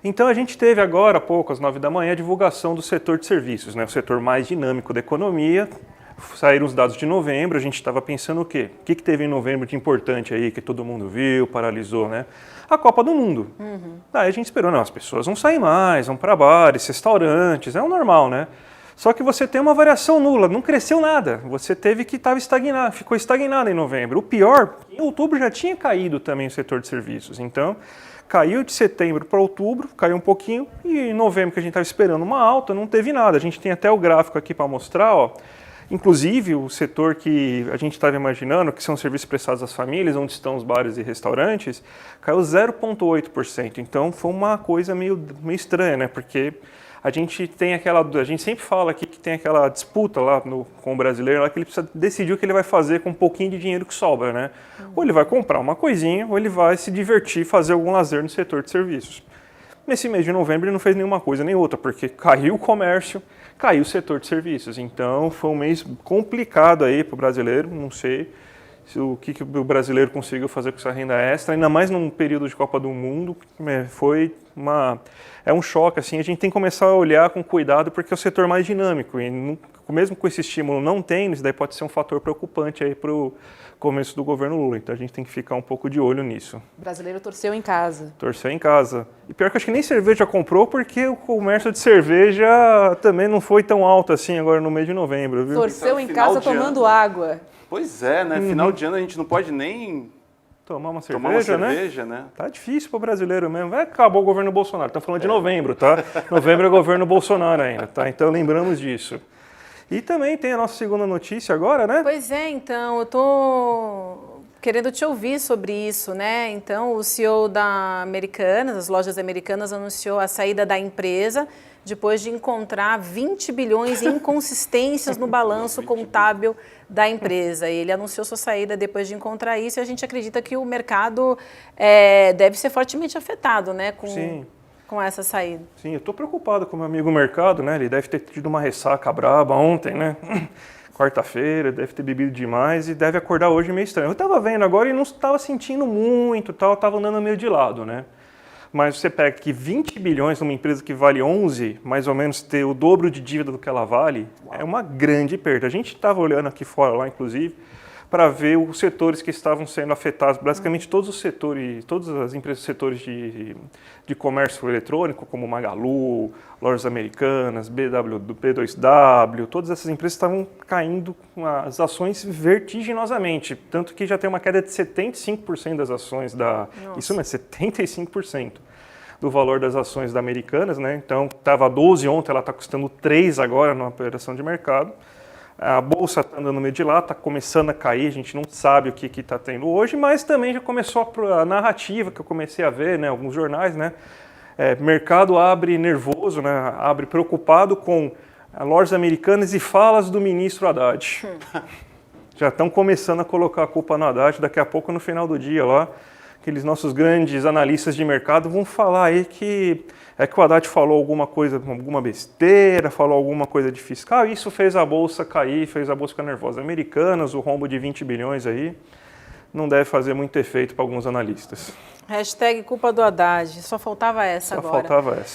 Então a gente teve agora, há pouco, às 9 da manhã, a divulgação do setor de serviços, né? O setor mais dinâmico da economia. Saíram os dados de novembro, a gente estava pensando o quê? O que teve em novembro de importante aí, que todo mundo viu, paralisou, né? A Copa do Mundo. Daí a gente esperou, não, as pessoas vão sair mais, vão para bares, restaurantes, é o normal, né? Só que você tem uma variação nula, não cresceu nada. Você teve que estava estagnado, ficou estagnado em novembro. O pior, em outubro já tinha caído também o setor de serviços. Então, caiu de setembro para outubro, caiu um pouquinho, e em novembro, que a gente estava esperando uma alta, não teve nada. A gente tem até o gráfico aqui para mostrar, ó. Inclusive, o setor que a gente estava imaginando, que são serviços prestados às famílias, onde estão os bares e restaurantes, caiu 0,8%. Então, foi uma coisa meio estranha, né? Porque a gente sempre fala aqui que tem aquela disputa lá com o brasileiro, lá que ele precisa decidir o que ele vai fazer com um pouquinho de dinheiro que sobra, né? Ou ele vai comprar uma coisinha, ou ele vai se divertir, fazer algum lazer no setor de serviços. Nesse mês de novembro ele não fez nenhuma coisa nem outra, porque caiu o comércio, caiu o setor de serviços. Então foi um mês complicado aí para o brasileiro, não sei o que o brasileiro conseguiu fazer com essa renda extra, ainda mais num período de Copa do Mundo, é um choque, assim, a gente tem que começar a olhar com cuidado porque é o setor mais dinâmico e mesmo com esse estímulo não tem, isso daí pode ser um fator preocupante aí para o começo do governo Lula, então a gente tem que ficar um pouco de olho nisso. O brasileiro torceu em casa. Torceu em casa. E pior que eu acho que nem cerveja comprou porque o comércio de cerveja também não foi tão alto assim agora no mês de novembro, viu? Torceu em casa tomando água. Pois é, né? Final de ano a gente não pode nem tomar uma cerveja, né? Tá difícil pro brasileiro mesmo. Acabou o governo Bolsonaro. Estamos falando de novembro, tá? Novembro é governo Bolsonaro ainda, tá? Então lembramos disso. E também tem a nossa segunda notícia agora, né? Pois é, então, eu tô querendo te ouvir sobre isso, né? Então, o CEO da Americanas, das lojas Americanas, anunciou a saída da empresa depois de encontrar 20 bilhões em inconsistências no balanço contábil da empresa. Ele anunciou sua saída depois de encontrar isso e a gente acredita que o mercado deve ser fortemente afetado, né? Com essa saída. Sim, eu estou preocupado com o meu amigo mercado, né? Ele deve ter tido uma ressaca braba ontem, né? Quarta-feira, deve ter bebido demais e deve acordar hoje meio estranho. Eu estava vendo agora e não estava sentindo muito, estava andando meio de lado, né? Mas você pega que 20 bilhões numa empresa que vale 11, mais ou menos ter o dobro de dívida do que ela vale, é uma grande perda. A gente estava olhando aqui fora, lá inclusive, para ver os setores que estavam sendo afetados, basicamente todos os setores, todas as empresas do setores de comércio eletrônico, como Magalu, Lojas Americanas, B2W, todas essas empresas estavam caindo com as ações vertiginosamente, tanto que já tem uma queda de 75% das ações isso mesmo, 75% do valor das ações da Americanas, né? Então estava 12 ontem, ela está custando 3 agora na operação de mercado. A bolsa está andando meio de lá, está começando a cair, a gente não sabe o que está tendo hoje, mas também já começou a narrativa que eu comecei a ver, né, alguns jornais, né, mercado abre nervoso, né, abre preocupado com lojas americanas e falas do ministro Haddad. Já estão começando a colocar a culpa no Haddad, daqui a pouco no final do dia lá, aqueles nossos grandes analistas de mercado vão falar aí que o Haddad falou alguma coisa, alguma besteira, falou alguma coisa de fiscal, e isso fez a bolsa cair, fez a bolsa ficar nervosa. Americanas, o rombo de 20 bilhões aí, não deve fazer muito efeito para alguns analistas. Hashtag culpa do Haddad, só faltava essa agora. Só faltava essa.